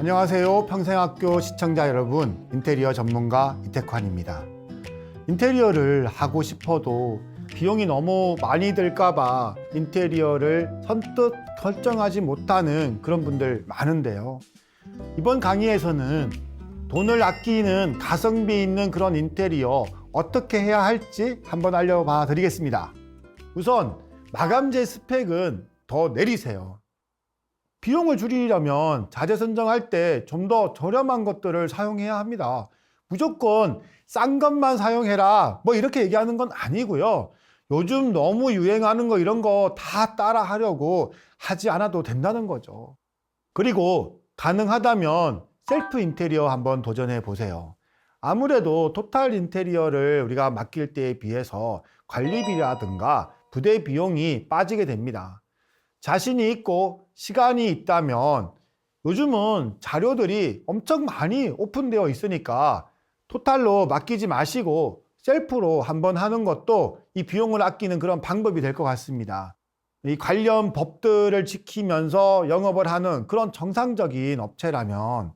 안녕하세요. 평생학교 시청자 여러분, 인테리어 전문가 이태환입니다. 인테리어를 하고 싶어도 비용이 너무 많이 들까봐 인테리어를 선뜻 결정하지 못하는 그런 분들 많은데요. 이번 강의에서는 돈을 아끼는 가성비 있는 그런 인테리어 어떻게 해야 할지 한번 알려봐 드리겠습니다. 우선 마감재 스펙은 더 내리세요. 비용을 줄이려면 자재 선정할 때 좀 더 저렴한 것들을 사용해야 합니다. 무조건 싼 것만 사용해라 뭐 이렇게 얘기하는 건 아니고요. 요즘 너무 유행하는 거 이런 거 다 따라 하려고 하지 않아도 된다는 거죠. 그리고 가능하다면 셀프 인테리어 한번 도전해 보세요. 아무래도 토탈 인테리어를 우리가 맡길 때에 비해서 관리비라든가 부대 비용이 빠지게 됩니다. 자신이 있고 시간이 있다면 요즘은 자료들이 엄청 많이 오픈되어 있으니까 토탈로 맡기지 마시고 셀프로 한번 하는 것도 이 비용을 아끼는 그런 방법이 될 것 같습니다. 이 관련 법들을 지키면서 영업을 하는 그런 정상적인 업체라면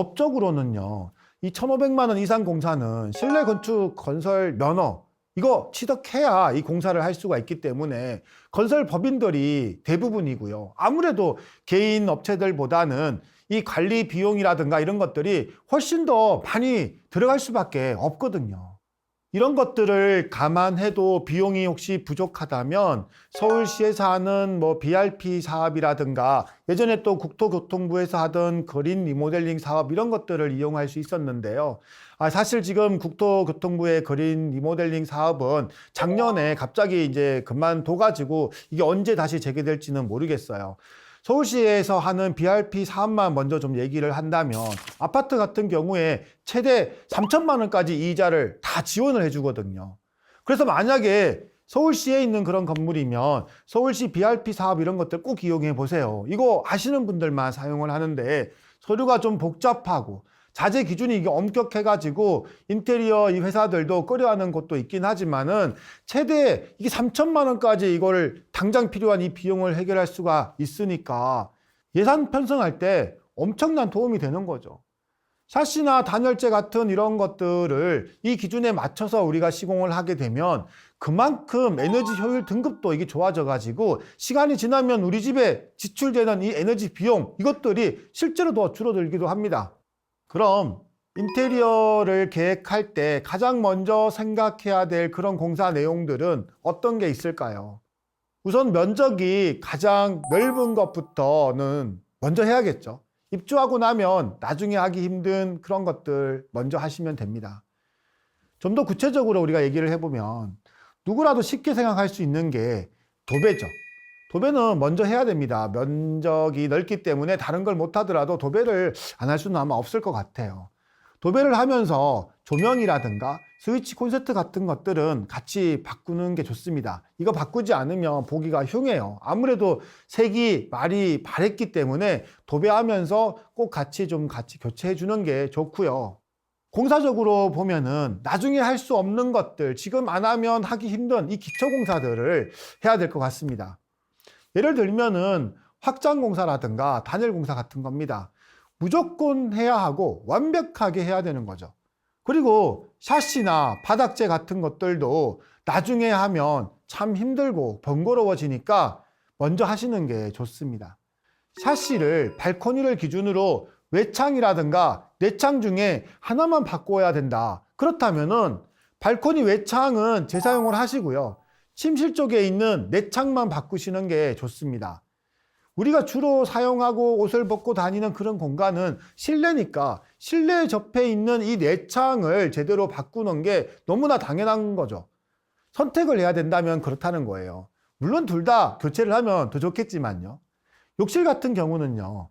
법적으로는요, 이 1,500만 원 이상 공사는 실내 건축 건설 면허 이거 취득해야 이 공사를 할 수가 있기 때문에 건설 법인들이 대부분이고요. 아무래도 개인 업체들보다는 이 관리 비용이라든가 이런 것들이 훨씬 더 많이 들어갈 수밖에 없거든요. 이런 것들을 감안해도 비용이 혹시 부족하다면 서울시에서 하는 BRP 사업이라든가 예전에 또 국토교통부에서 하던 그린 리모델링 사업 이런 것들을 이용할 수 있었는데요. 사실 지금 국토교통부의 그린 리모델링 사업은 작년에 갑자기 이제 그만둬가지고 이게 언제 다시 재개될지는 모르겠어요. 서울시에서 하는 BRP 사업만 먼저 좀 얘기를 한다면 아파트 같은 경우에 최대 3천만 원까지 이자를 다 지원을 해주거든요. 그래서 만약에 서울시에 있는 그런 건물이면 서울시 BRP 사업 이런 것들 꼭 이용해 보세요. 이거 아시는 분들만 사용을 하는데 서류가 좀 복잡하고 자재 기준이 이게 엄격해가지고 인테리어 이 회사들도 꺼려하는 곳도 있긴 하지만은 최대 이게 3천만 원까지 이걸 당장 필요한 이 비용을 해결할 수가 있으니까 예산 편성할 때 엄청난 도움이 되는 거죠. 샤시나 단열재 같은 이런 것들을 이 기준에 맞춰서 우리가 시공을 하게 되면 그만큼 에너지 효율 등급도 이게 좋아져 가지고 시간이 지나면 우리 집에 지출되는 이 에너지 비용 이것들이 실제로 더 줄어들기도 합니다. 그럼 인테리어를 계획할 때 가장 먼저 생각해야 될 그런 공사 내용들은 어떤 게 있을까요? 우선 면적이 가장 넓은 것부터는 먼저 해야겠죠. 입주하고 나면 나중에 하기 힘든 그런 것들 먼저 하시면 됩니다. 좀 더 구체적으로 우리가 얘기를 해보면 누구라도 쉽게 생각할 수 있는 게 도배죠. 도배는 먼저 해야 됩니다. 면적이 넓기 때문에 다른 걸 못하더라도 도배를 안 할 수는 아마 없을 것 같아요. 도배를 하면서 조명이라든가 스위치 콘센트 같은 것들은 같이 바꾸는 게 좋습니다. 이거 바꾸지 않으면 보기가 흉해요. 아무래도 색이 많이 바랬기 때문에 도배하면서 꼭 같이 교체해 주는 게 좋고요. 공사적으로 보면은 나중에 할 수 없는 것들, 지금 안 하면 하기 힘든 이 기초 공사들을 해야 될 것 같습니다. 예를 들면은 확장 공사라든가 단열 공사 같은 겁니다. 무조건 해야 하고 완벽하게 해야 되는 거죠. 그리고 샤시나 바닥재 같은 것들도 나중에 하면 참 힘들고 번거로워지니까 먼저 하시는 게 좋습니다. 샤시를 발코니를 기준으로 외창이라든가 내창 중에 하나만 바꿔야 된다. 그렇다면은 발코니 외창은 재사용을 하시고요. 침실 쪽에 있는 내창만 바꾸시는 게 좋습니다. 우리가 주로 사용하고 옷을 벗고 다니는 그런 공간은 실내니까 실내에 접해 있는 이 내창을 제대로 바꾸는 게 너무나 당연한 거죠. 선택을 해야 된다면 그렇다는 거예요. 물론 둘 다 교체를 하면 더 좋겠지만요. 욕실 같은 경우는요.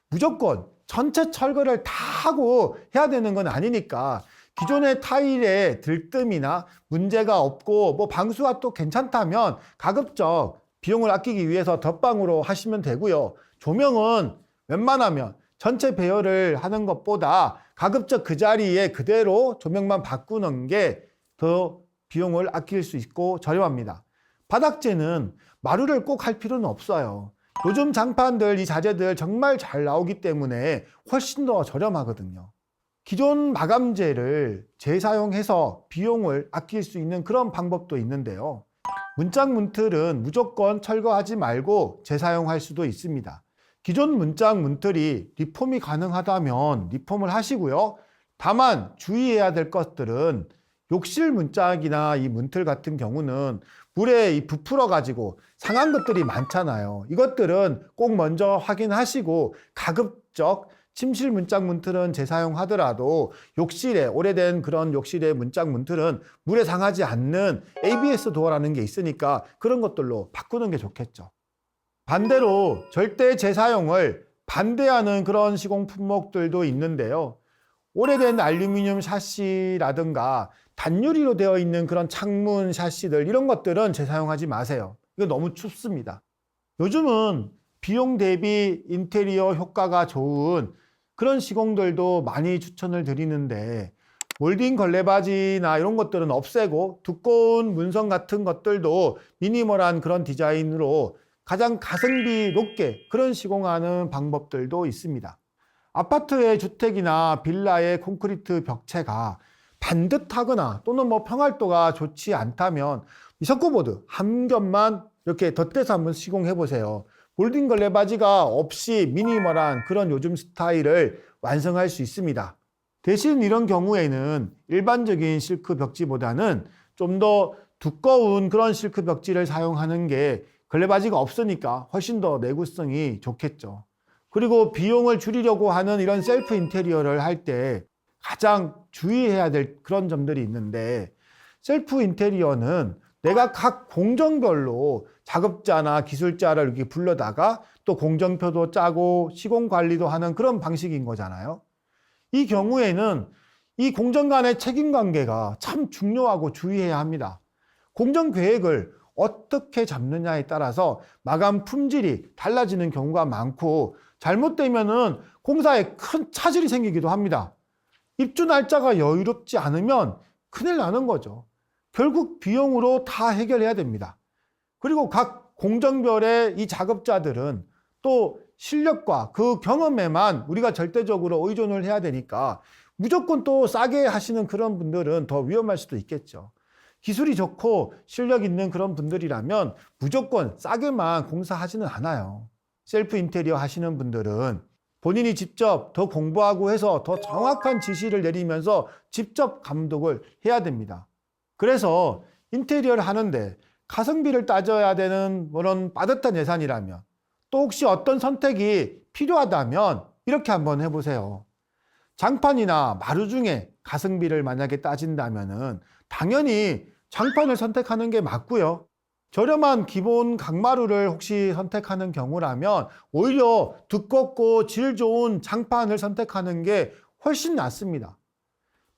무조건 전체 철거를 다 하고 해야 되는 건 아니니까 기존의 타일의 들뜸이나 문제가 없고 방수가 또 괜찮다면 가급적 비용을 아끼기 위해서 덧방으로 하시면 되고요. 조명은 웬만하면 전체 배열을 하는 것보다 가급적 그 자리에 그대로 조명만 바꾸는 게 더 비용을 아낄 수 있고 저렴합니다. 바닥재는 마루를 꼭 할 필요는 없어요. 요즘 장판들, 이 자재들 정말 잘 나오기 때문에 훨씬 더 저렴하거든요. 기존 마감재를 재사용해서 비용을 아낄 수 있는 그런 방법도 있는데요. 문짝 문틀은 무조건 철거하지 말고 재사용할 수도 있습니다. 기존 문짝 문틀이 리폼이 가능하다면 리폼을 하시고요. 다만 주의해야 될 것들은 욕실 문짝이나 이 문틀 같은 경우는 물에 부풀어 가지고 상한 것들이 많잖아요. 이것들은 꼭 먼저 확인하시고 가급적 침실 문짝 문틀은 재사용하더라도 욕실에, 오래된 그런 욕실의 문짝 문틀은 물에 상하지 않는 ABS 도어라는 게 있으니까 그런 것들로 바꾸는 게 좋겠죠. 반대로 절대 재사용을 반대하는 그런 시공 품목들도 있는데요. 오래된 알루미늄 샤시라든가 단유리로 되어 있는 그런 창문 샤시들, 이런 것들은 재사용하지 마세요. 이거 너무 춥습니다. 요즘은 비용 대비 인테리어 효과가 좋은 그런 시공들도 많이 추천을 드리는데, 몰딩 걸레바지나 이런 것들은 없애고 두꺼운 문성 같은 것들도 미니멀한 그런 디자인으로 가장 가성비 높게 그런 시공하는 방법들도 있습니다. 아파트의 주택이나 빌라의 콘크리트 벽체가 반듯하거나 또는 평활도가 좋지 않다면 이 석고보드 한 겹만 이렇게 덧대서 한번 시공해 보세요. 몰딩 걸레바지가 없이 미니멀한 그런 요즘 스타일을 완성할 수 있습니다. 대신 이런 경우에는 일반적인 실크 벽지보다는 좀 더 두꺼운 그런 실크 벽지를 사용하는 게 걸레바지가 없으니까 훨씬 더 내구성이 좋겠죠. 그리고 비용을 줄이려고 하는 이런 셀프 인테리어를 할 때 가장 주의해야 될 그런 점들이 있는데, 셀프 인테리어는 내가 각 공정별로 작업자나 기술자를 이렇게 불러다가 또 공정표도 짜고 시공 관리도 하는 그런 방식인 거잖아요. 이 경우에는 이 공정 간의 책임 관계가 참 중요하고 주의해야 합니다. 공정 계획을 어떻게 잡느냐에 따라서 마감 품질이 달라지는 경우가 많고, 잘못되면은 공사에 큰 차질이 생기기도 합니다. 입주 날짜가 여유롭지 않으면 큰일 나는 거죠. 결국 비용으로 다 해결해야 됩니다. 그리고 각 공정별의 이 작업자들은 또 실력과 그 경험에만 우리가 절대적으로 의존을 해야 되니까 무조건 또 싸게 하시는 그런 분들은 더 위험할 수도 있겠죠. 기술이 좋고 실력 있는 그런 분들이라면 무조건 싸게만 공사하지는 않아요. 셀프 인테리어 하시는 분들은 본인이 직접 더 공부하고 해서 더 정확한 지시를 내리면서 직접 감독을 해야 됩니다. 그래서 인테리어를 하는데 가성비를 따져야 되는 그런 빠듯한 예산이라면, 또 혹시 어떤 선택이 필요하다면 이렇게 한번 해보세요. 장판이나 마루 중에 가성비를 만약에 따진다면은 당연히 장판을 선택하는 게 맞고요. 저렴한 기본 강마루를 혹시 선택하는 경우라면 오히려 두껍고 질 좋은 장판을 선택하는 게 훨씬 낫습니다.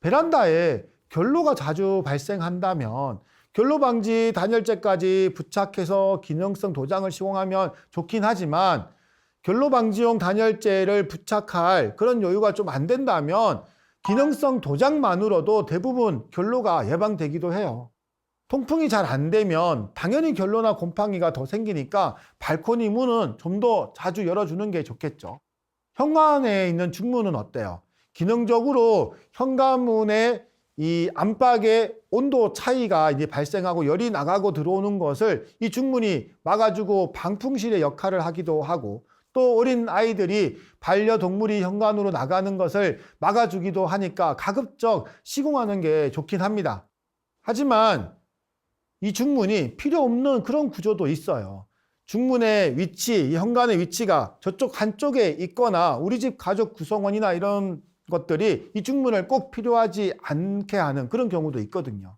베란다에 결로가 자주 발생한다면 결로 방지 단열재까지 부착해서 기능성 도장을 시공하면 좋긴 하지만, 결로 방지용 단열재를 부착할 그런 여유가 좀 안 된다면 기능성 도장만으로도 대부분 결로가 예방되기도 해요. 통풍이 잘 안 되면 당연히 결로나 곰팡이가 더 생기니까 발코니 문은 좀 더 자주 열어주는 게 좋겠죠. 현관에 있는 중문은 어때요? 기능적으로 현관문에 이 안팎의 온도 차이가 이제 발생하고 열이 나가고 들어오는 것을 이 중문이 막아주고 방풍실의 역할을 하기도 하고, 또 어린 아이들이 반려동물이 현관으로 나가는 것을 막아주기도 하니까 가급적 시공하는 게 좋긴 합니다. 하지만 이 중문이 필요 없는 그런 구조도 있어요. 중문의 위치, 이 현관의 위치가 저쪽 한쪽에 있거나 우리 집 가족 구성원이나 이런 것들이 이 중문을 꼭 필요하지 않게 하는 그런 경우도 있거든요.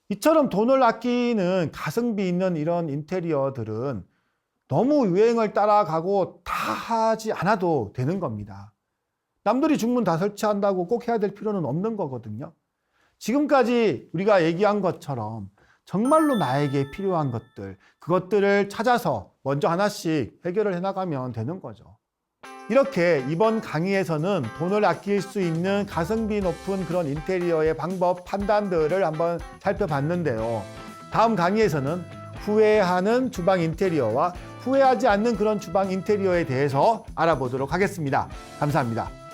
이처럼 돈을 아끼는 가성비 있는 이런 인테리어들은 너무 유행을 따라가고 다 하지 않아도 되는 겁니다. 남들이 중문 다 설치한다고 꼭 해야 될 필요는 없는 거거든요. 지금까지 우리가 얘기한 것처럼 정말로 나에게 필요한 것들, 그것들을 찾아서 먼저 하나씩 해결을 해나가면 되는 거죠. 이렇게 이번 강의에서는 돈을 아낄 수 있는 가성비 높은 그런 인테리어의 방법, 판단들을 한번 살펴봤는데요. 다음 강의에서는 후회하는 주방 인테리어와 후회하지 않는 그런 주방 인테리어에 대해서 알아보도록 하겠습니다. 감사합니다.